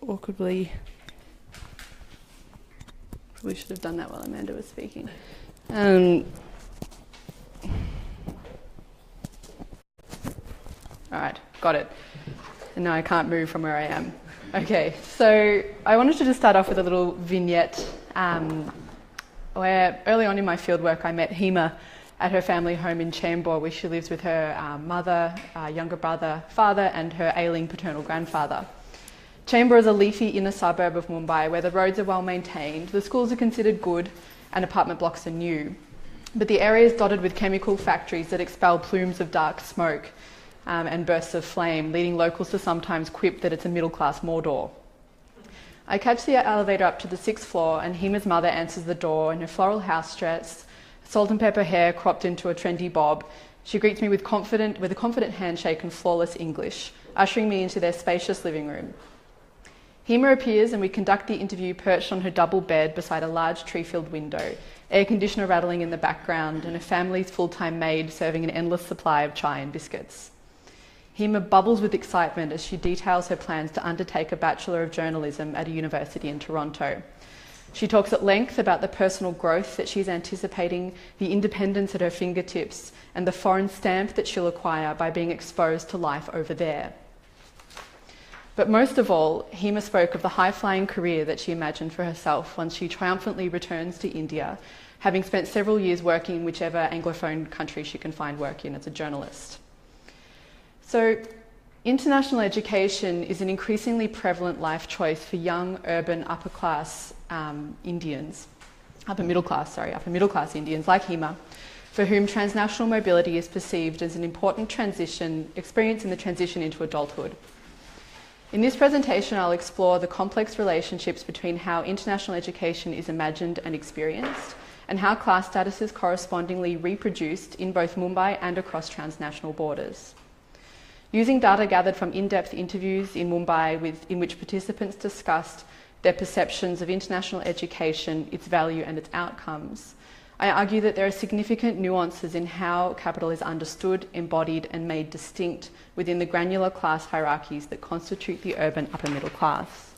awkwardly... Probably should have done that while Amanda was speaking. All right, got it. And now I can't move from where I am. Okay, so I wanted to just start off with a little vignette where early on in my fieldwork I met Hema at her family home in Chembur, where she lives with her mother, younger brother, father, and her ailing paternal grandfather. Chembur is a leafy inner suburb of Mumbai where the roads are well maintained, the schools are considered good, and apartment blocks are new. But the area is dotted with chemical factories that expel plumes of dark smoke and bursts of flame, leading locals to sometimes quip that it's a middle-class Mordor. I catch the elevator up to the 6th floor, and Hema's mother answers the door in her floral house dress, salt and pepper hair cropped into a trendy bob. She greets me with a confident handshake and flawless English, ushering me into their spacious living room. Hema appears and we conduct the interview perched on her double bed beside a large tree-filled window, air conditioner rattling in the background, and a family's full-time maid serving an endless supply of chai and biscuits. Hema bubbles with excitement as she details her plans to undertake a Bachelor of Journalism at a university in Toronto. She talks at length about the personal growth that she's anticipating, the independence at her fingertips, and the foreign stamp that she'll acquire by being exposed to life over there. But most of all, Hema spoke of the high-flying career that she imagined for herself once she triumphantly returns to India, having spent several years working in whichever Anglophone country she can find work in as a journalist. So, international education is an increasingly prevalent life choice for young, urban, upper-middle-class Indians like Hema, for whom transnational mobility is perceived as an important experience in the transition into adulthood. In this presentation, I'll explore the complex relationships between how international education is imagined and experienced, and how class status is correspondingly reproduced in both Mumbai and across transnational borders. Using data gathered from in-depth interviews in Mumbai in which participants discussed their perceptions of international education, its value and its outcomes, I argue that there are significant nuances in how capital is understood, embodied and made distinct within the granular class hierarchies that constitute the urban upper middle class.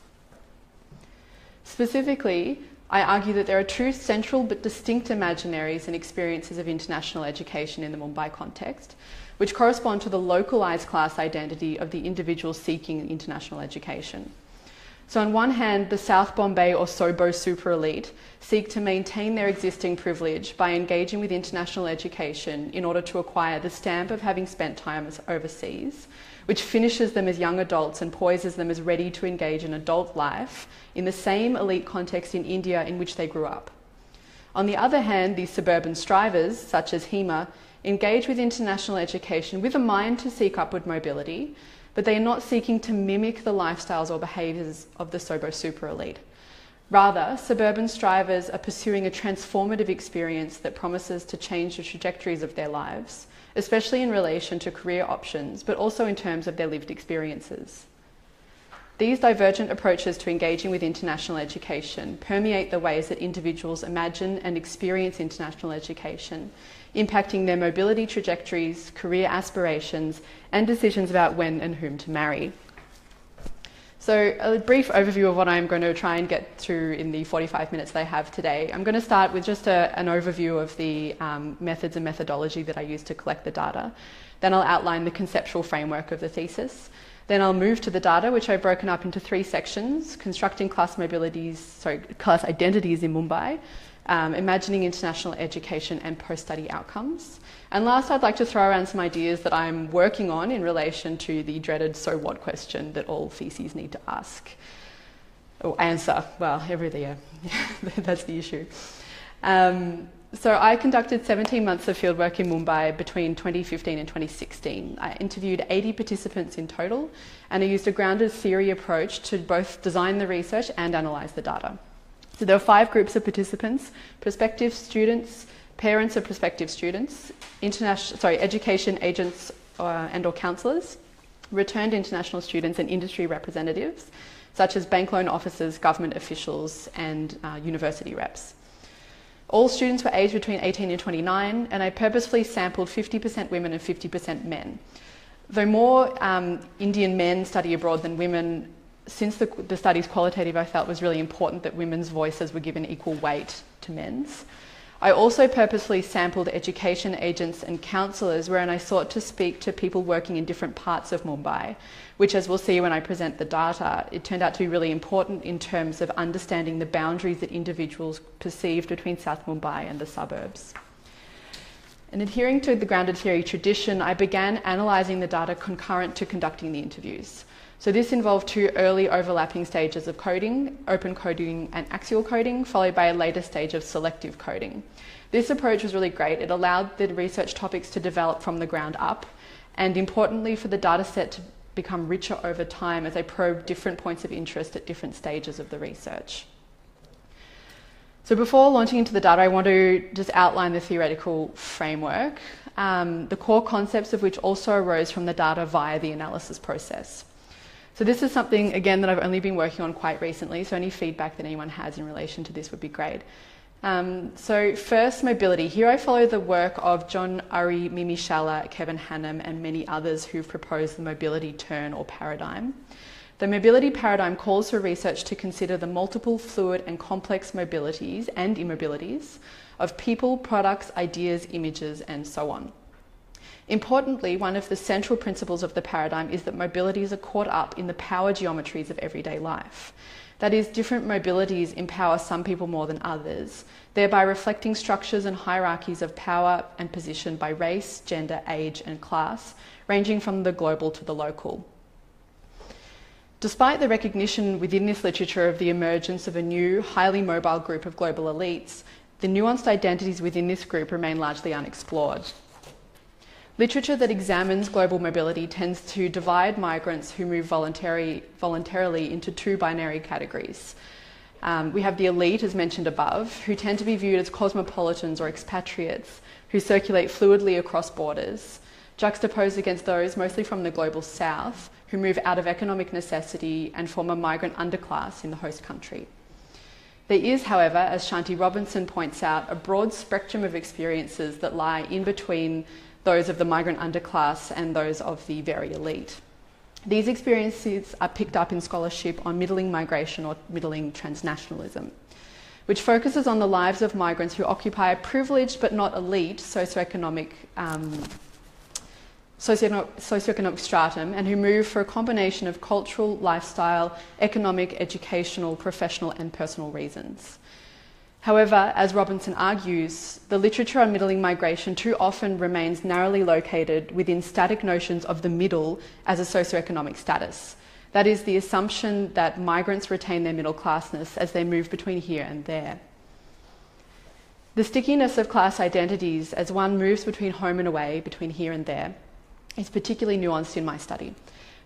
Specifically, I argue that there are two central but distinct imaginaries and experiences of international education in the Mumbai context, which correspond to the localised class identity of the individual seeking international education. So on one hand, the South Bombay or Sobo super elite seek to maintain their existing privilege by engaging with international education in order to acquire the stamp of having spent time overseas, which finishes them as young adults and poises them as ready to engage in adult life in the same elite context in India in which they grew up. On the other hand, these suburban strivers, such as Hema, engage with international education with a mind to seek upward mobility, but they are not seeking to mimic the lifestyles or behaviours of the Sobo super elite. Rather, suburban strivers are pursuing a transformative experience that promises to change the trajectories of their lives, especially in relation to career options, but also in terms of their lived experiences. These divergent approaches to engaging with international education permeate the ways that individuals imagine and experience international education, impacting their mobility trajectories, career aspirations, and decisions about when and whom to marry. So a brief overview of what I'm going to try and get through in the 45 minutes that I have today. I'm going to start with just an overview of the methods and methodology that I use to collect the data. Then I'll outline the conceptual framework of the thesis. Then I'll move to the data, which I've broken up into 3 sections: constructing class identities in Mumbai, imagining international education and post-study outcomes. And last, I'd like to throw around some ideas that I'm working on in relation to the dreaded so what question that all theses need to ask. Or answer, well, that's the issue. So I conducted 17 months of fieldwork in Mumbai between 2015 and 2016. I interviewed 80 participants in total, and I used a grounded theory approach to both design the research and analyse the data. So there were 5 groups of participants: prospective students, parents of prospective students, education agents and or counsellors, returned international students and industry representatives, such as bank loan officers, government officials and university reps. All students were aged between 18 and 29, and I purposefully sampled 50% women and 50% men. Though more Indian men study abroad than women, since the study's qualitative, I felt was really important that women's voices were given equal weight to men's. I also purposely sampled education agents and counsellors, wherein I sought to speak to people working in different parts of Mumbai, which, as we'll see when I present the data, it turned out to be really important in terms of understanding the boundaries that individuals perceived between South Mumbai and the suburbs. And adhering to the grounded theory tradition, I began analysing the data concurrent to conducting the interviews. So this involved 2 early overlapping stages of coding, open coding and axial coding, followed by a later stage of selective coding. This approach was really great. It allowed the research topics to develop from the ground up, and importantly for the data set to become richer over time as I probed different points of interest at different stages of the research. So before launching into the data, I want to just outline the theoretical framework, the core concepts of which also arose from the data via the analysis process. So this is something, again, that I've only been working on quite recently, so any feedback that anyone has in relation to this would be great. So first, mobility. Here I follow the work of John Urry, Mimi Schaller, Kevin Hannam, and many others who've proposed the mobility turn or paradigm. The mobility paradigm calls for research to consider the multiple, fluid, and complex mobilities and immobilities of people, products, ideas, images, and so on. Importantly, one of the central principles of the paradigm is that mobilities are caught up in the power geometries of everyday life. That is, different mobilities empower some people more than others, thereby reflecting structures and hierarchies of power and position by race, gender, age, and class, ranging from the global to the local. Despite the recognition within this literature of the emergence of a new, highly mobile group of global elites, the nuanced identities within this group remain largely unexplored. Literature that examines global mobility tends to divide migrants who move voluntarily into 2 binary categories. We have the elite, as mentioned above, who tend to be viewed as cosmopolitans or expatriates who circulate fluidly across borders, juxtaposed against those, mostly from the global south, who move out of economic necessity and form a migrant underclass in the host country. There is, however, as Shanti Robinson points out, a broad spectrum of experiences that lie in between those of the migrant underclass and those of the very elite. These experiences are picked up in scholarship on middling migration or middling transnationalism, which focuses on the lives of migrants who occupy a privileged but not elite socioeconomic stratum and who move for a combination of cultural, lifestyle, economic, educational, professional and personal reasons. However, as Robinson argues, the literature on middling migration too often remains narrowly located within static notions of the middle as a socioeconomic status. That is, the assumption that migrants retain their middle classness as they move between here and there. The stickiness of class identities as one moves between home and away, between here and there, is particularly nuanced in my study.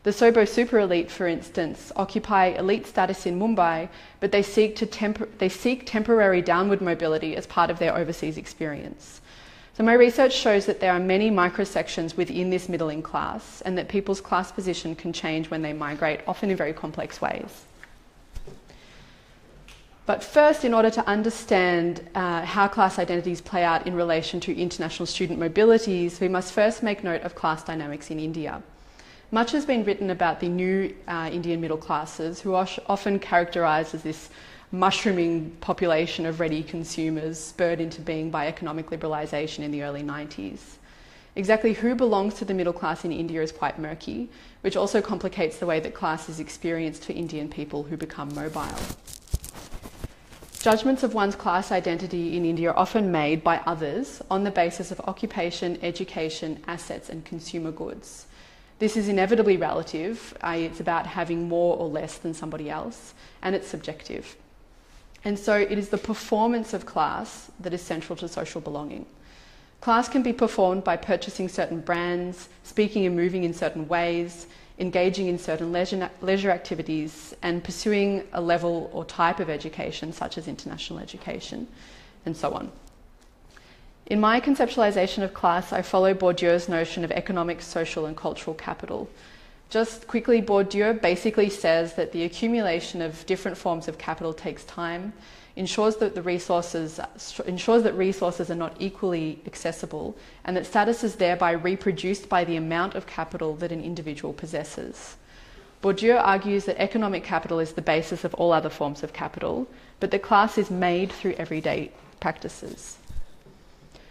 The Sobo super elite, for instance, occupy elite status in Mumbai, but they seek temporary downward mobility as part of their overseas experience. So my research shows that there are many microsections within this middling class and that people's class position can change when they migrate, often in very complex ways. But first, in order to understand how class identities play out in relation to international student mobilities, we must first make note of class dynamics in India. Much has been written about the new Indian middle classes, who are often characterised as this mushrooming population of ready consumers spurred into being by economic liberalisation in the early 90s. Exactly who belongs to the middle class in India is quite murky, which also complicates the way that class is experienced for Indian people who become mobile. Judgments of one's class identity in India are often made by others on the basis of occupation, education, assets and consumer goods. This is inevitably relative, i.e. it's about having more or less than somebody else, and it's subjective. And so it is the performance of class that is central to social belonging. Class can be performed by purchasing certain brands, speaking and moving in certain ways, engaging in certain leisure activities, and pursuing a level or type of education, such as international education, and so on. In my conceptualisation of class, I follow Bourdieu's notion of economic, social and cultural capital. Just quickly, Bourdieu basically says that the accumulation of different forms of capital takes time, ensures that resources are not equally accessible, and that status is thereby reproduced by the amount of capital that an individual possesses. Bourdieu argues that economic capital is the basis of all other forms of capital, but that class is made through everyday practices.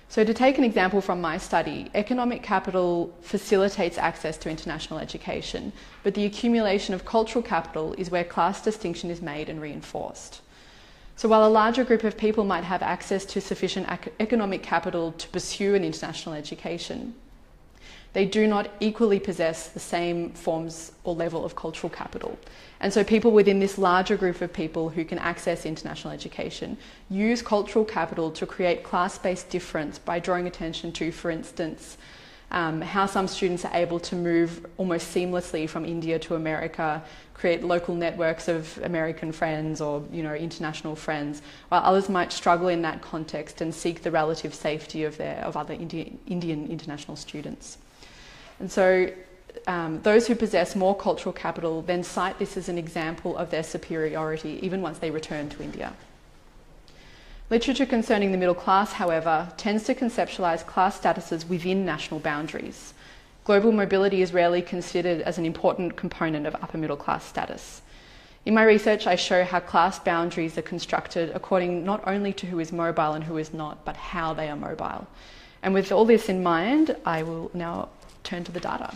So to take an example from my study, economic capital facilitates access to international education, but the accumulation of cultural capital is where class distinction is made and reinforced. So while a larger group of people might have access to sufficient economic capital to pursue an international education, they do not equally possess the same forms or level of cultural capital. And so people within this larger group of people who can access international education use cultural capital to create class-based difference by drawing attention to, for instance, how some students are able to move almost seamlessly from India to America, create local networks of American friends or international friends, while others might struggle in that context and seek the relative safety of other Indian international students. And so those who possess more cultural capital then cite this as an example of their superiority, even once they return to India. Literature concerning the middle class, however, tends to conceptualise class statuses within national boundaries. Global mobility is rarely considered as an important component of upper middle class status. In my research, I show how class boundaries are constructed according not only to who is mobile and who is not, but how they are mobile. And with all this in mind, I will now turn to the data.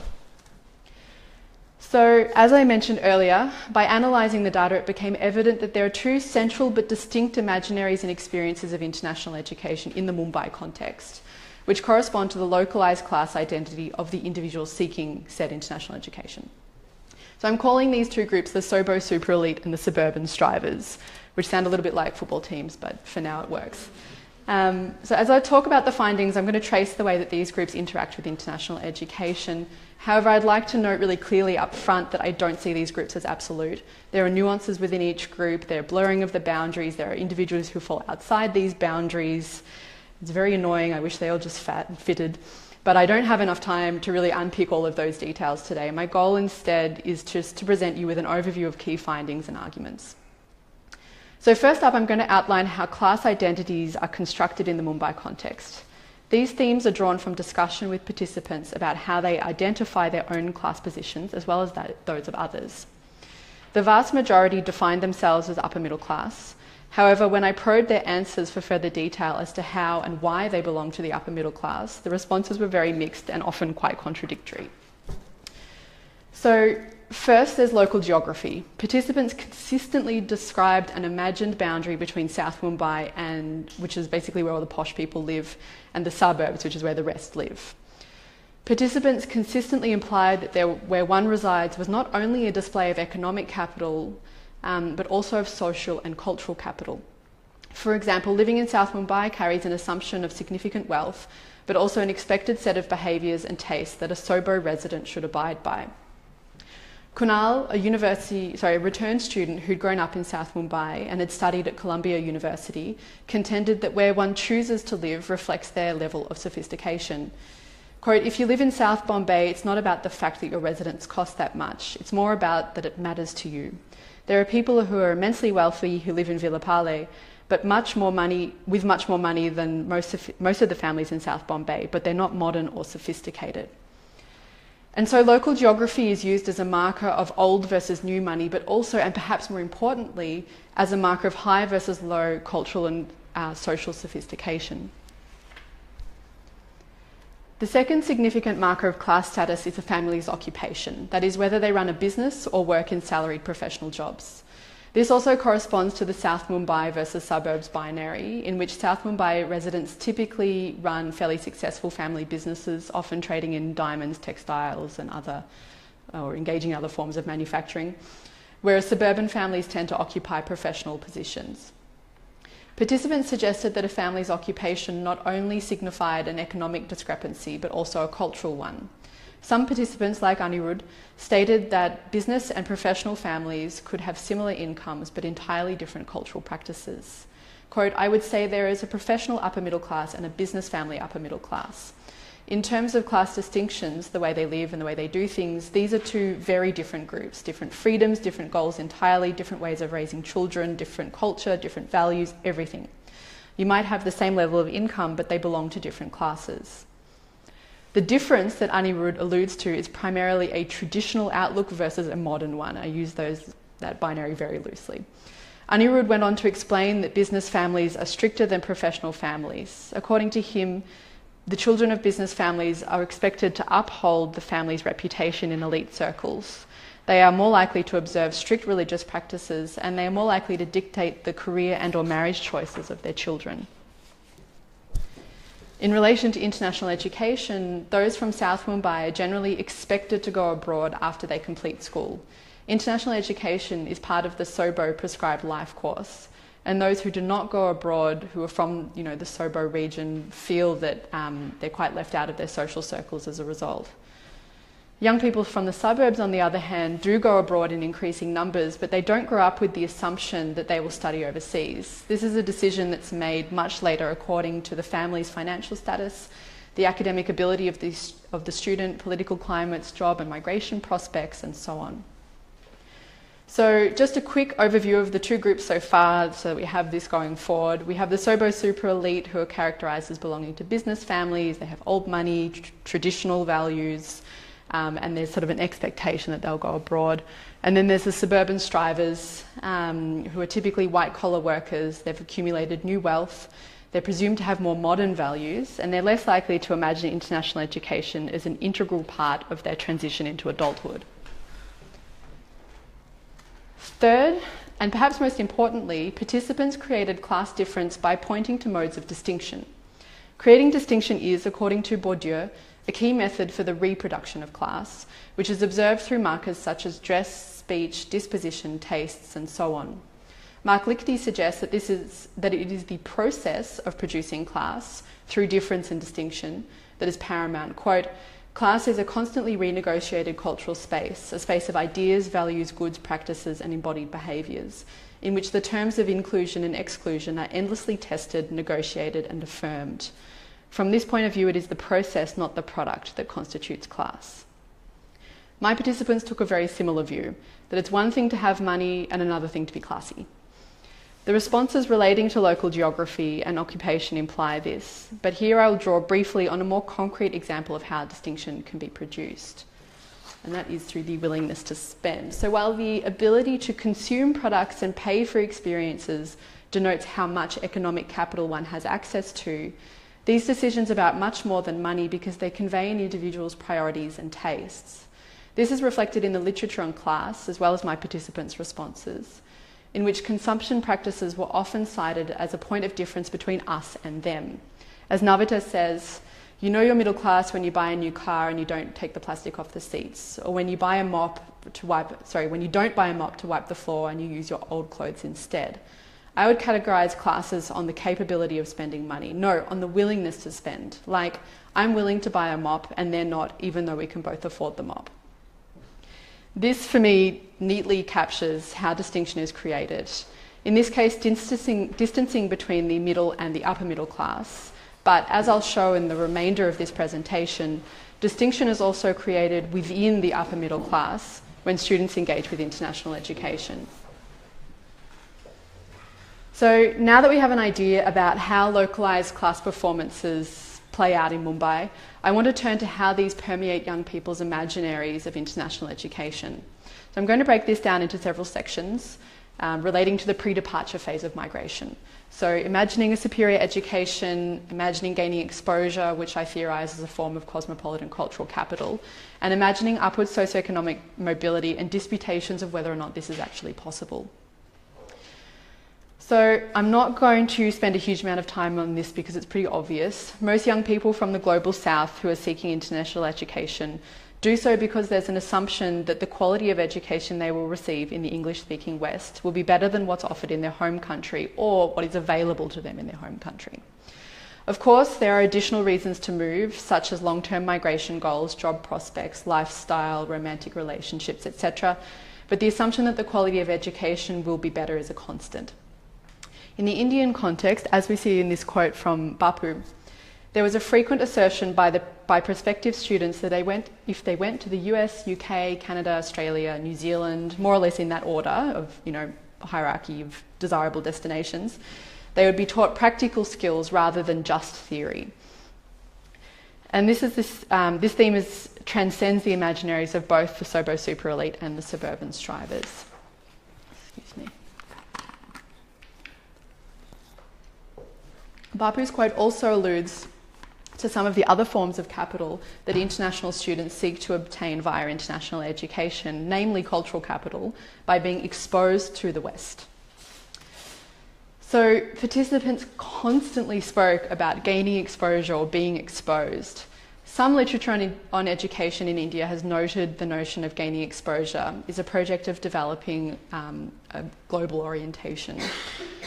So, as I mentioned earlier, by analysing the data, it became evident that there are two central but distinct imaginaries and experiences of international education in the Mumbai context, which correspond to the localised class identity of the individual seeking said international education. So I'm calling these two groups the Sobo super elite and the Suburban strivers, which sound a little bit like football teams, but for now it works. So as I talk about the findings, I'm going to trace the way that these groups interact with international education. However, I'd like to note really clearly up front that I don't see these groups as absolute. There are nuances within each group, there are blurring of the boundaries, there are individuals who fall outside these boundaries. It's very annoying, I wish they all just fitted. But I don't have enough time to really unpick all of those details today. My goal instead is just to present you with an overview of key findings and arguments. So first up, I'm going to outline how class identities are constructed in the Mumbai context. These themes are drawn from discussion with participants about how they identify their own class positions as well as those of others. The vast majority define themselves as upper middle class. However, when I probed their answers for further detail as to how and why they belong to the upper middle class, the responses were very mixed and often quite contradictory. So first, there's local geography. Participants consistently described an imagined boundary between South Mumbai, which is basically where all the posh people live, and the suburbs, which is where the rest live. Participants consistently implied that where one resides was not only a display of economic capital, but also of social and cultural capital. For example, living in South Mumbai carries an assumption of significant wealth, but also an expected set of behaviours and tastes that a Sobo resident should abide by. Kunal, a returned student who'd grown up in South Mumbai and had studied at Columbia University, contended that where one chooses to live reflects their level of sophistication. Quote, "If you live in South Bombay, it's not about the fact that your residence costs that much. It's more about that it matters to you. There are people who are immensely wealthy who live in Villapale, but with much more money than most of the families in South Bombay, but they're not modern or sophisticated." And so local geography is used as a marker of old versus new money, but also, and perhaps more importantly, as a marker of high versus low cultural and social sophistication. The second significant marker of class status is a family's occupation, that is, whether they run a business or work in salaried professional jobs. This also corresponds to the South Mumbai versus suburbs binary, in which South Mumbai residents typically run fairly successful family businesses, often trading in diamonds, textiles, or engaging in other forms of manufacturing, whereas suburban families tend to occupy professional positions. Participants suggested that a family's occupation not only signified an economic discrepancy, but also a cultural one. Some participants, like Anirudh, stated that business and professional families could have similar incomes but entirely different cultural practices. Quote, "I would say there is a professional upper middle class and a business family upper middle class. In terms of class distinctions, the way they live and the way they do things, these are two very different groups, different freedoms, different goals entirely, different ways of raising children, different culture, different values, everything. You might have the same level of income, but they belong to different classes." The difference that Anirudh alludes to is primarily a traditional outlook versus a modern one. I use that binary very loosely. Anirudh went on to explain that business families are stricter than professional families. According to him, the children of business families are expected to uphold the family's reputation in elite circles. They are more likely to observe strict religious practices, and they are more likely to dictate the career and or marriage choices of their children. In relation to international education, those from South Mumbai are generally expected to go abroad after they complete school. International education is part of the SOBO prescribed life course, and those who do not go abroad, who are from the SOBO region, feel that they're quite left out of their social circles as a result. Young people from the suburbs, on the other hand, do go abroad in increasing numbers, but they don't grow up with the assumption that they will study overseas. This is a decision that's made much later according to the family's financial status, the academic ability of the student, political climates, job and migration prospects, and so on. So just a quick overview of the two groups so far, so we have this going forward. We have the SOBO super elite, who are characterised as belonging to business families. They have old money, traditional values, and there's sort of an expectation that they'll go abroad. And then there's the suburban strivers, who are typically white-collar workers. They've accumulated new wealth. They're presumed to have more modern values, and they're less likely to imagine international education as an integral part of their transition into adulthood. Third, and perhaps most importantly, participants created class difference by pointing to modes of distinction. Creating distinction is, according to Bourdieu, a key method for the reproduction of class, which is observed through markers such as dress, speech, disposition, tastes, and so on. Mark Lichty suggests that it is the process of producing class through difference and distinction that is paramount. Quote, "Class is a constantly renegotiated cultural space, a space of ideas, values, goods, practices, and embodied behaviours, in which the terms of inclusion and exclusion are endlessly tested, negotiated, and affirmed. From this point of view, it is the process, not the product, that constitutes class." My participants took a very similar view, that it's one thing to have money and another thing to be classy. The responses relating to local geography and occupation imply this, but here I'll draw briefly on a more concrete example of how distinction can be produced, and that is through the willingness to spend. So while the ability to consume products and pay for experiences denotes how much economic capital one has access to, these decisions are about much more than money because they convey an individual's priorities and tastes. This is reflected in the literature on class, as well as my participants' responses, in which consumption practices were often cited as a point of difference between us and them. As Navita says, you know you're middle class when you buy a new car and you don't take the plastic off the seats, or when you buy a mop when you don't buy a mop to wipe the floor and you use your old clothes instead. I would categorise classes on the capability of spending money, no, on the willingness to spend. Like, I'm willing to buy a mop and they're not, even though we can both afford the mop. This, for me, neatly captures how distinction is created. In this case, distancing between the middle and the upper middle class. But as I'll show in the remainder of this presentation, distinction is also created within the upper middle class when students engage with international education. So now that we have an idea about how localised class performances play out in Mumbai, I want to turn to how these permeate young people's imaginaries of international education. So I'm going to break this down into several sections relating to the pre-departure phase of migration. So imagining a superior education, imagining gaining exposure, which I theorise is a form of cosmopolitan cultural capital, and imagining upward socioeconomic mobility and disputations of whether or not this is actually possible. So I'm not going to spend a huge amount of time on this because it's pretty obvious. Most young people from the global south who are seeking international education do so because there's an assumption that the quality of education they will receive in the English-speaking West will be better than what's offered in their home country or what is available to them in their home country. Of course, there are additional reasons to move, such as long-term migration goals, job prospects, lifestyle, romantic relationships, etc. But the assumption that the quality of education will be better is a constant. In the Indian context, as we see in this quote from Bapu, there was a frequent assertion by prospective students that if they went to the US, UK, Canada, Australia, New Zealand, more or less in that order of, hierarchy of desirable destinations, they would be taught practical skills rather than just theory. And this theme transcends the imaginaries of both the Sobo-super elite and the suburban strivers. Excuse me. Bapu's quote also alludes to some of the other forms of capital that international students seek to obtain via international education, namely cultural capital, by being exposed to the West. So participants constantly spoke about gaining exposure or being exposed. Some literature on education in India has noted the notion of gaining exposure is a project of developing a global orientation.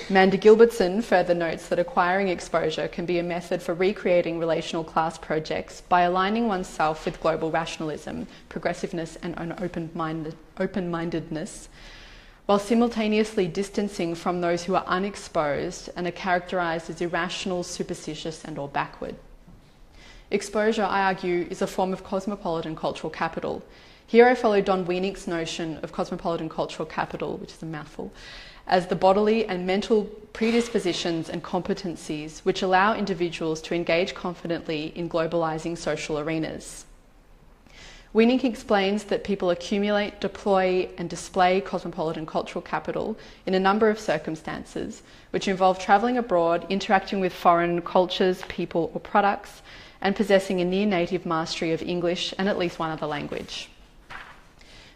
Manda Gilbertson further notes that acquiring exposure can be a method for recreating relational class projects by aligning oneself with global rationalism, progressiveness and an open-mindedness, while simultaneously distancing from those who are unexposed and are characterised as irrational, superstitious and or backward. Exposure, I argue, is a form of cosmopolitan cultural capital. Here I follow Don Wienick's notion of cosmopolitan cultural capital, which is a mouthful, as the bodily and mental predispositions and competencies which allow individuals to engage confidently in globalising social arenas. Wienick explains that people accumulate, deploy and display cosmopolitan cultural capital in a number of circumstances, which involve travelling abroad, interacting with foreign cultures, people or products, and possessing a near-native mastery of English and at least one other language.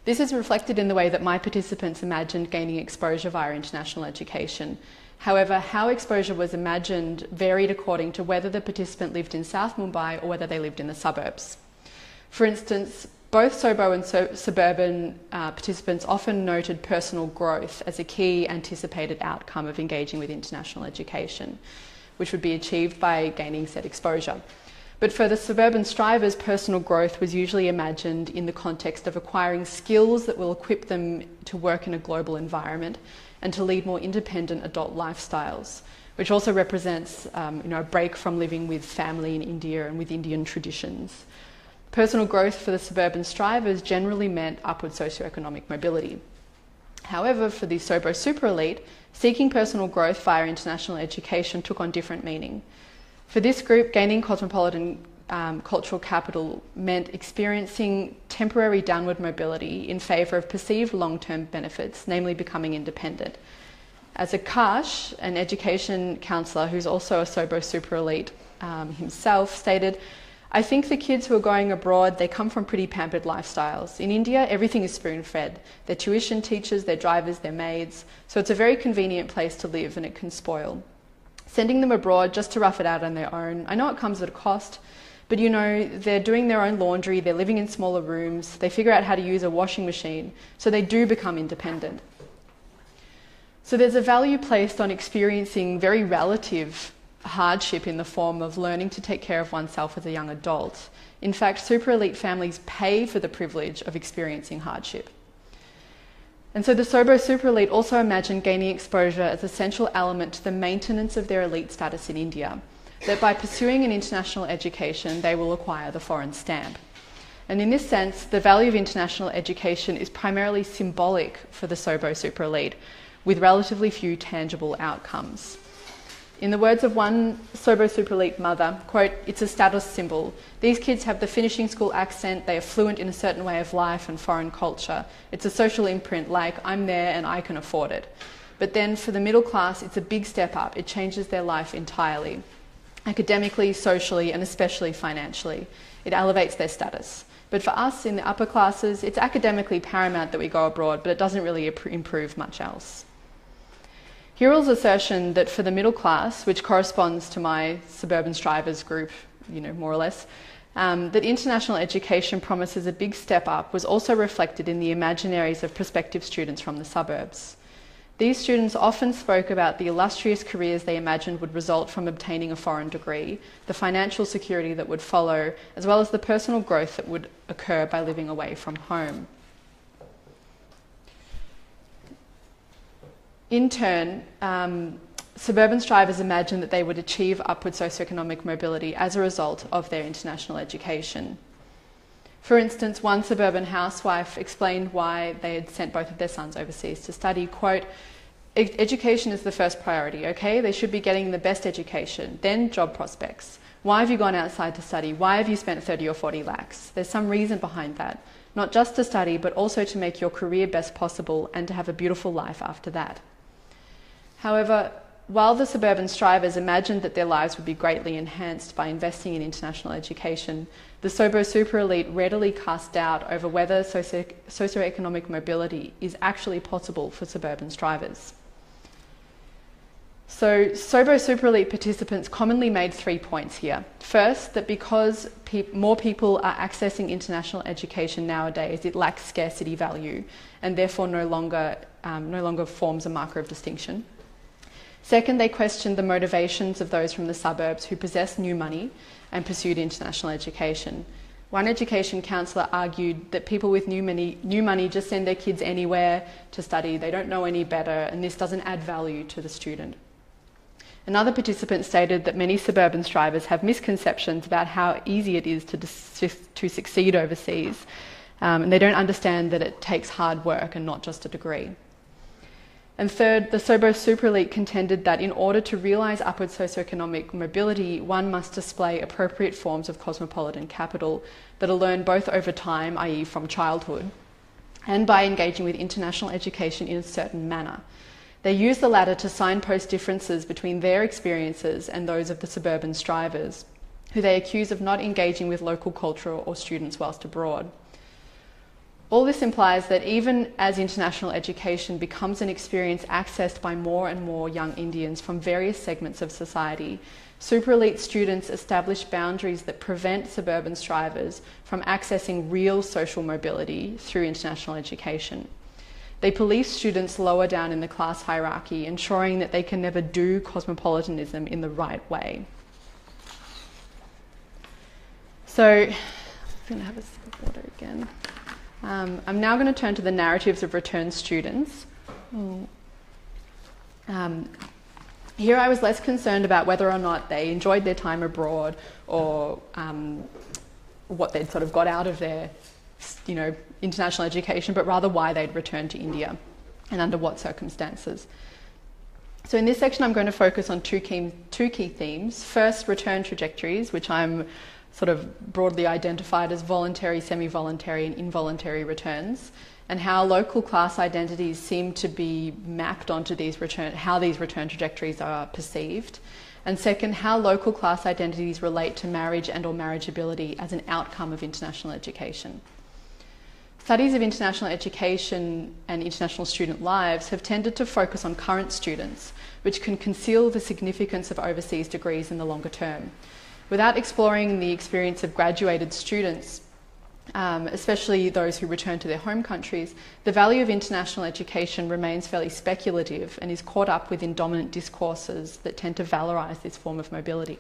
This is reflected in the way that my participants imagined gaining exposure via international education. However, how exposure was imagined varied according to whether the participant lived in South Mumbai or whether they lived in the suburbs. For instance, both Sobo and Suburban participants often noted personal growth as a key anticipated outcome of engaging with international education, which would be achieved by gaining said exposure. But for the suburban strivers, personal growth was usually imagined in the context of acquiring skills that will equip them to work in a global environment and to lead more independent adult lifestyles, which also represents a break from living with family in India and with Indian traditions. Personal growth for the suburban strivers generally meant upward socioeconomic mobility. However, for the Sobo-super elite, seeking personal growth via international education took on different meaning. For this group, gaining cosmopolitan cultural capital meant experiencing temporary downward mobility in favour of perceived long-term benefits, namely becoming independent. As Akash, an education counsellor who's also a Sobo-super elite himself, stated, "I think the kids who are going abroad, they come from pretty pampered lifestyles. In India, everything is spoon-fed. Their tuition teachers, their drivers, their maids. So it's a very convenient place to live and it can spoil. Sending them abroad just to rough it out on their own, I know it comes at a cost, but they're doing their own laundry, they're living in smaller rooms, they figure out how to use a washing machine, so they do become independent." So there's a value placed on experiencing very relative hardship in the form of learning to take care of oneself as a young adult. In fact, super elite families pay for the privilege of experiencing hardship. And so the Sobo-super elite also imagined gaining exposure as a central element to the maintenance of their elite status in India, that by pursuing an international education, they will acquire the foreign stamp. And in this sense, the value of international education is primarily symbolic for the Sobo-super elite, with relatively few tangible outcomes. In the words of one Sobo-super elite mother, quote, "It's a status symbol. These kids have the finishing school accent, they are fluent in a certain way of life and foreign culture. It's a social imprint, like I'm there and I can afford it. But then for the middle class, it's a big step up. It changes their life entirely, academically, socially, and especially financially. It elevates their status. But for us in the upper classes, it's academically paramount that we go abroad, but it doesn't really improve much else." Hiral's assertion that for the middle class, which corresponds to my suburban strivers group, more or less, that international education promises a big step up was also reflected in the imaginaries of prospective students from the suburbs. These students often spoke about the illustrious careers they imagined would result from obtaining a foreign degree, the financial security that would follow, as well as the personal growth that would occur by living away from home. In turn, suburban strivers imagined that they would achieve upward socioeconomic mobility as a result of their international education. For instance, one suburban housewife explained why they had sent both of their sons overseas to study, quote, "Education is the first priority, okay? They should be getting the best education, then job prospects. Why have you gone outside to study? Why have you spent 30 or 40 lakhs? There's some reason behind that. Not just to study, but also to make your career best possible and to have a beautiful life after that. However, while the suburban strivers imagined that their lives would be greatly enhanced by investing in international education, the super elite readily cast doubt over whether socioeconomic mobility is actually possible for suburban strivers. So super elite participants commonly made 3 points here. First, that because more people are accessing international education nowadays, it lacks scarcity value and therefore no longer forms a marker of distinction. Second, they questioned the motivations of those from the suburbs who possessed new money and pursued international education. One education counsellor argued that people with new money just send their kids anywhere to study, they don't know any better, and this doesn't add value to the student. Another participant stated that many suburban strivers have misconceptions about how easy it is to succeed overseas, and they don't understand that it takes hard work and not just a degree. And third, the super elite contended that in order to realise upward socioeconomic mobility, one must display appropriate forms of cosmopolitan capital that are learned both over time, i.e. from childhood, and by engaging with international education in a certain manner. They use the latter to signpost differences between their experiences and those of the suburban strivers, who they accuse of not engaging with local culture or students whilst abroad. All this implies that even as international education becomes an experience accessed by more and more young Indians from various segments of society, super elite students establish boundaries that prevent suburban strivers from accessing real social mobility through international education. They police students lower down in the class hierarchy, ensuring that they can never do cosmopolitanism in the right way. So, I'm going to have a sip of water again. I'm now going to turn to the narratives of returned students. Here I was less concerned about whether or not they enjoyed their time abroad or what they'd sort of got out of their, international education, but rather why they'd returned to India and under what circumstances. So in this section I'm going to focus on two key themes. First, return trajectories, which I'm sort of broadly identified as voluntary, semi-voluntary and involuntary returns, and how local class identities seem to be mapped onto how these return trajectories are perceived. And second, how local class identities relate to marriage and or marriageability as an outcome of international education. Studies of international education and international student lives have tended to focus on current students, which can conceal the significance of overseas degrees in the longer term. Without exploring the experience of graduated students, especially those who return to their home countries, the value of international education remains fairly speculative and is caught up within dominant discourses that tend to valorise this form of mobility.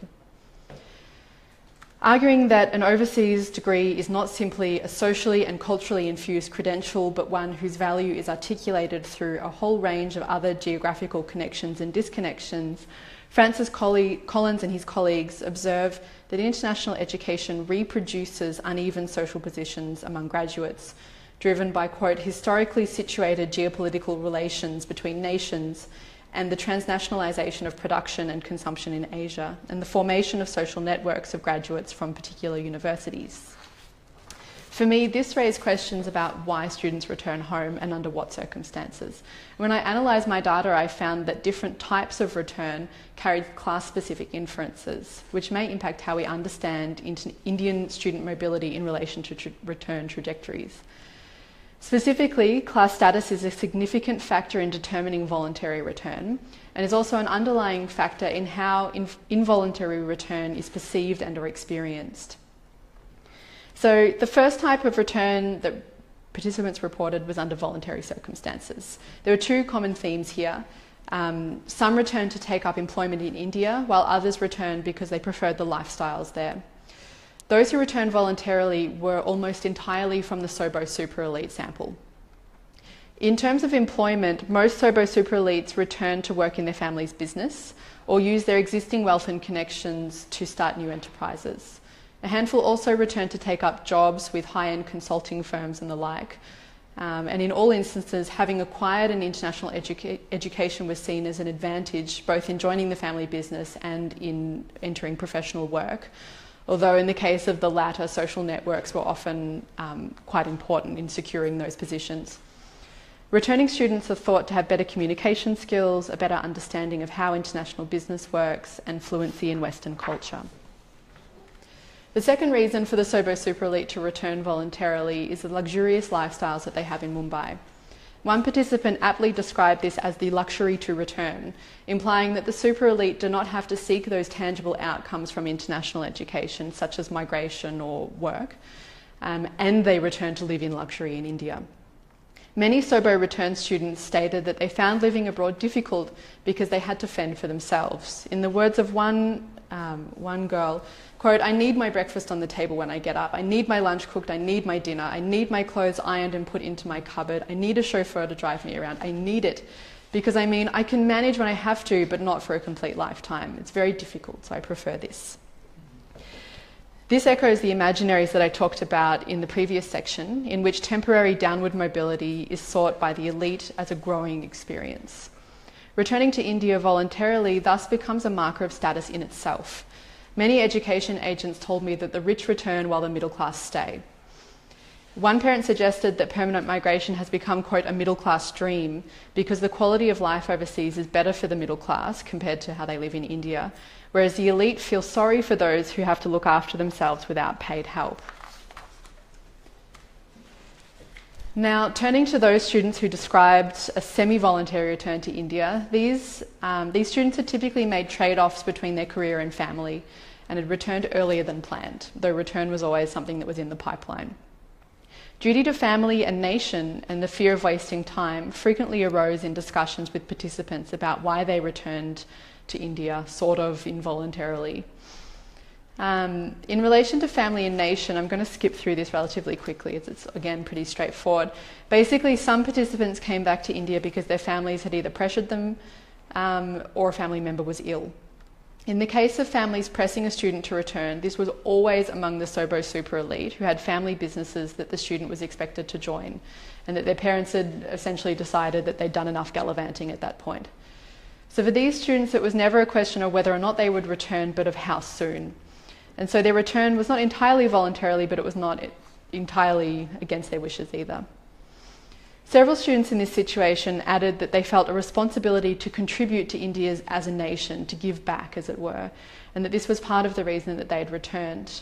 Arguing that an overseas degree is not simply a socially and culturally infused credential, but one whose value is articulated through a whole range of other geographical connections and disconnections, Francis Collins and his colleagues observe that international education reproduces uneven social positions among graduates, driven by, quote, historically situated geopolitical relations between nations and the transnationalisation of production and consumption in Asia, and the formation of social networks of graduates from particular universities. For me, this raised questions about why students return home and under what circumstances. When I analysed my data, I found that different types of return carried class-specific inferences, which may impact how we understand Indian student mobility in relation to return trajectories. Specifically, class status is a significant factor in determining voluntary return, and is also an underlying factor in how involuntary return is perceived and or experienced. So the first type of return that participants reported was under voluntary circumstances. There are two common themes here. Some returned to take up employment in India, while others returned because they preferred the lifestyles there. Those who returned voluntarily were almost entirely from the SOBO super elite sample. In terms of employment, most SOBO super elites returned to work in their family's business or use their existing wealth and connections to start new enterprises. A handful also returned to take up jobs with high-end consulting firms and the like. And in all instances, having acquired an international education was seen as an advantage, both in joining the family business and in entering professional work. Although in the case of the latter, social networks were often quite important in securing those positions. Returning students are thought to have better communication skills, a better understanding of how international business works, and fluency in Western culture. The second reason for the Sobo-Super elite to return voluntarily is the luxurious lifestyles that they have in Mumbai. One participant aptly described this as the luxury to return, implying that the super elite do not have to seek those tangible outcomes from international education, such as migration or work, and they return to live in luxury in India. Many Sobo return students stated that they found living abroad difficult because they had to fend for themselves. In the words of one girl, quote, "I need my breakfast on the table when I get up. I need my lunch cooked. I need my dinner. I need my clothes ironed and put into my cupboard. I need a chauffeur to drive me around. I need it because I can manage when I have to, but not for a complete lifetime. It's very difficult, so I prefer this." This echoes the imaginaries that I talked about in the previous section, in which temporary downward mobility is sought by the elite as a growing experience. Returning to India voluntarily thus becomes a marker of status in itself. Many education agents told me that the rich return while the middle class stay. One parent suggested that permanent migration has become, quote, "a middle class dream" because the quality of life overseas is better for the middle class compared to how they live in India, whereas the elite feel sorry for those who have to look after themselves without paid help. Now, turning to those students who described a semi-voluntary return to India, these students had typically made trade-offs between their career and family and had returned earlier than planned, though return was always something that was in the pipeline. Duty to family and nation and the fear of wasting time frequently arose in discussions with participants about why they returned to India, sort of involuntarily. In relation to family and nation, I'm going to skip through this relatively quickly as it's, again, pretty straightforward. Basically, some participants came back to India because their families had either pressured them or a family member was ill. In the case of families pressing a student to return, this was always among the Sobo super elite who had family businesses that the student was expected to join, and that their parents had essentially decided that they'd done enough gallivanting at that point. So for these students, it was never a question of whether or not they would return, but of how soon. And so their return was not entirely voluntarily, but it was not entirely against their wishes either. Several students in this situation added that they felt a responsibility to contribute to India as a nation, to give back, as it were, and that this was part of the reason that they had returned.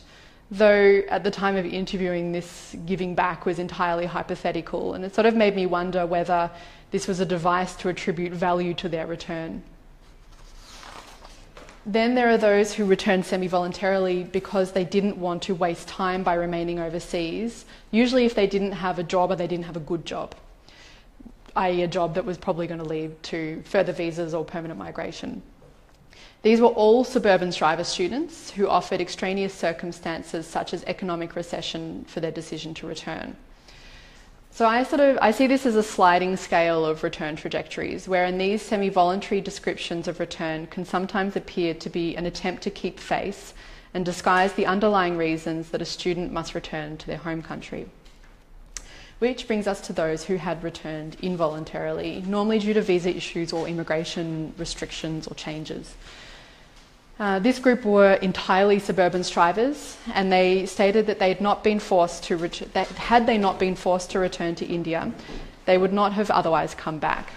Though at the time of interviewing, this giving back was entirely hypothetical, and it sort of made me wonder whether this was a device to attribute value to their return. Then there are those who returned semi-voluntarily because they didn't want to waste time by remaining overseas, usually if they didn't have a job or they didn't have a good job, i.e. a job that was probably going to lead to further visas or permanent migration. These were all Suburban driver students who offered extraneous circumstances such as economic recession for their decision to return. So I see this as a sliding scale of return trajectories, wherein these semi-voluntary descriptions of return can sometimes appear to be an attempt to keep face and disguise the underlying reasons that a student must return to their home country. Which brings us to those who had returned involuntarily, normally due to visa issues or immigration restrictions or changes. This group were entirely Suburban strivers, and they stated that they had not been forced to had they not been forced to return to India, they would not have otherwise come back.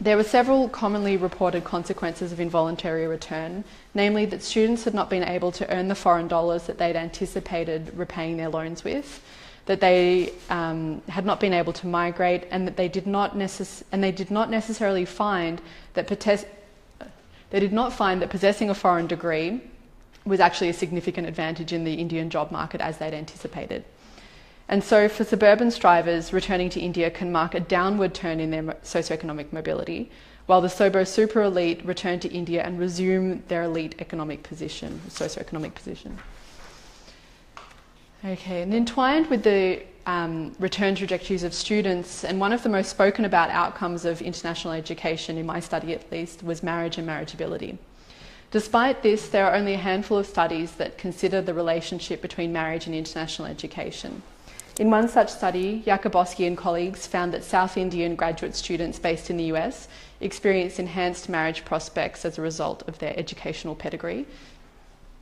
There were several commonly reported consequences of involuntary return, namely that students had not been able to earn the foreign dollars that they'd anticipated repaying their loans with, that they had not been able to migrate, and that they did not necessarily find that possessing a foreign degree was actually a significant advantage in the Indian job market as they'd anticipated. And so for Suburban strivers, returning to India can mark a downward turn in their socioeconomic mobility, while the Sobo super elite return to India and resume their elite socioeconomic position. Okay, and entwined with the return trajectories of students, and one of the most spoken about outcomes of international education, in my study at least, was marriage and marriageability. Despite this, there are only a handful of studies that consider the relationship between marriage and international education. In one such study, Jakubowski and colleagues found that South Indian graduate students based in the US experienced enhanced marriage prospects as a result of their educational pedigree.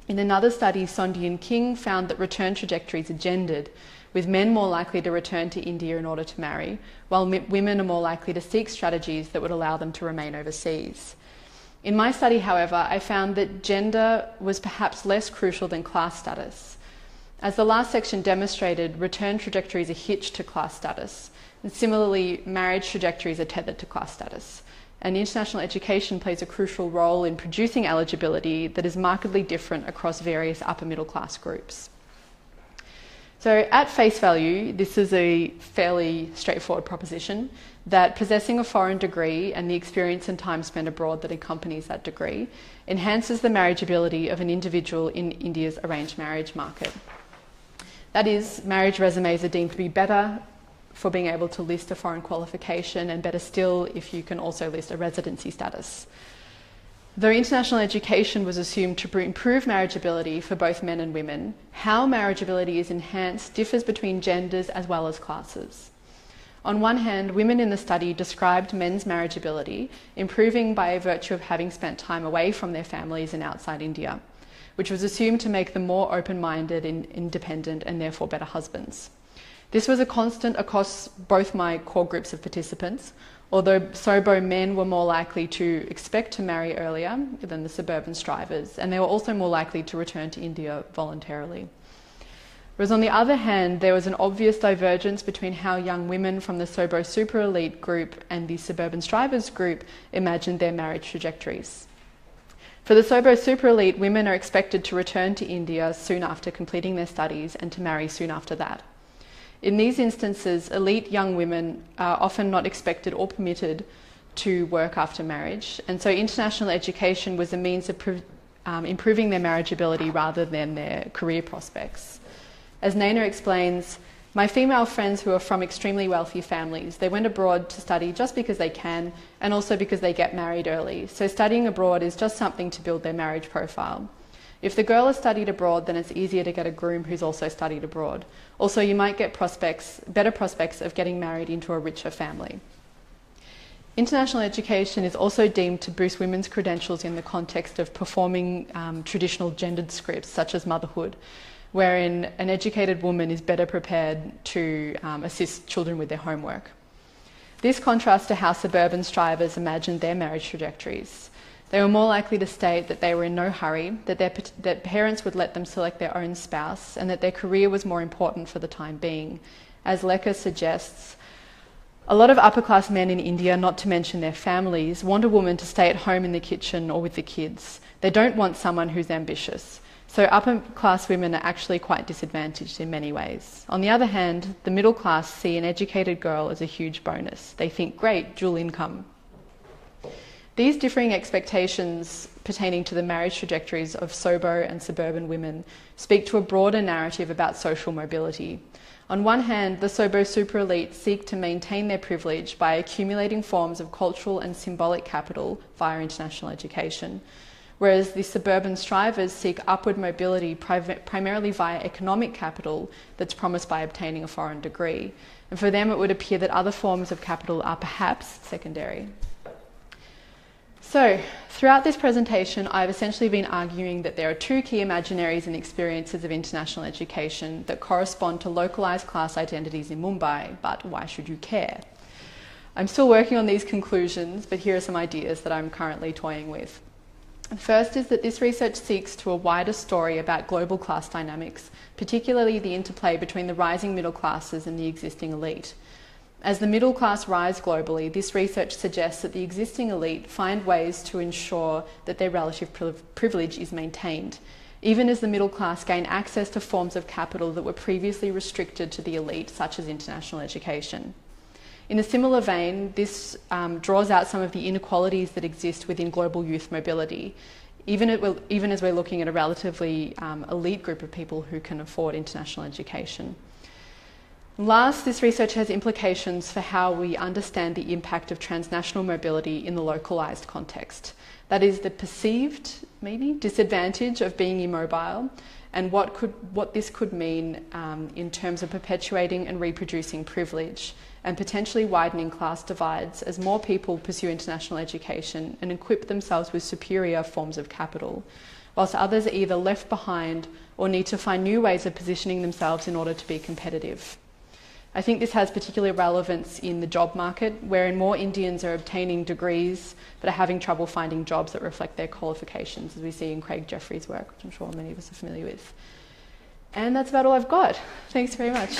In another study, Sondi and King found that return trajectories are gendered, with men more likely to return to India in order to marry, while women are more likely to seek strategies that would allow them to remain overseas. In my study, however, I found that gender was perhaps less crucial than class status. As the last section demonstrated, return trajectories are hitched to class status, and similarly, marriage trajectories are tethered to class status. And international education plays a crucial role in producing eligibility that is markedly different across various upper middle class groups. So at face value, this is a fairly straightforward proposition that possessing a foreign degree and the experience and time spent abroad that accompanies that degree enhances the marriageability of an individual in India's arranged marriage market. That is, marriage resumes are deemed to be better for being able to list a foreign qualification, and better still if you can also list a residency status. Though international education was assumed to improve marriageability for both men and women, how marriageability is enhanced differs between genders as well as classes. On one hand, women in the study described men's marriageability improving by virtue of having spent time away from their families and outside India, which was assumed to make them more open-minded and independent and therefore better husbands. This was a constant across both my core groups of participants, although SOBO men were more likely to expect to marry earlier than the suburban strivers, and they were also more likely to return to India voluntarily. Whereas on the other hand, there was an obvious divergence between how young women from the SOBO super elite group and the suburban strivers group imagined their marriage trajectories. For the SOBO super elite, women are expected to return to India soon after completing their studies and to marry soon after that. In these instances, elite young women are often not expected or permitted to work after marriage, and so international education was a means of improving their marriageability rather than their career prospects. As Naina explains, my female friends who are from extremely wealthy families, they went abroad to study just because they can and also because they get married early. So studying abroad is just something to build their marriage profile. If the girl has studied abroad, then it's easier to get a groom who's also studied abroad. Also, you might get better prospects of getting married into a richer family. International education is also deemed to boost women's credentials in the context of performing traditional gendered scripts, such as motherhood, wherein an educated woman is better prepared to assist children with their homework. This contrasts to how suburban strivers imagined their marriage trajectories. They were more likely to state that they were in no hurry, that parents would let them select their own spouse, and that their career was more important for the time being. As Lekka suggests, a lot of upper-class men in India, not to mention their families, want a woman to stay at home in the kitchen or with the kids. They don't want someone who's ambitious. So upper-class women are actually quite disadvantaged in many ways. On the other hand, the middle class see an educated girl as a huge bonus. They think, great, dual income. These differing expectations pertaining to the marriage trajectories of SOBO and suburban women speak to a broader narrative about social mobility. On one hand, the SOBO super elite seek to maintain their privilege by accumulating forms of cultural and symbolic capital via international education, whereas the suburban strivers seek upward mobility primarily via economic capital that's promised by obtaining a foreign degree. And for them, it would appear that other forms of capital are perhaps secondary. So, throughout this presentation, I've essentially been arguing that there are two key imaginaries and experiences of international education that correspond to localised class identities in Mumbai, but why should you care? I'm still working on these conclusions, but here are some ideas that I'm currently toying with. First is that this research seeks to a wider story about global class dynamics, particularly the interplay between the rising middle classes and the existing elite. As the middle class rise globally, this research suggests that the existing elite find ways to ensure that their relative privilege is maintained, even as the middle class gain access to forms of capital that were previously restricted to the elite, such as international education. In a similar vein, this draws out some of the inequalities that exist within global youth mobility, even as we're looking at a relatively elite group of people who can afford international education. Last, this research has implications for how we understand the impact of transnational mobility in the localised context. That is, the perceived, maybe, disadvantage of being immobile, and what this could mean in terms of perpetuating and reproducing privilege and potentially widening class divides as more people pursue international education and equip themselves with superior forms of capital, whilst others are either left behind or need to find new ways of positioning themselves in order to be competitive. I think this has particular relevance in the job market, wherein more Indians are obtaining degrees but are having trouble finding jobs that reflect their qualifications, as we see in Craig Jeffrey's work, which I'm sure many of us are familiar with. And that's about all I've got. Thanks very much.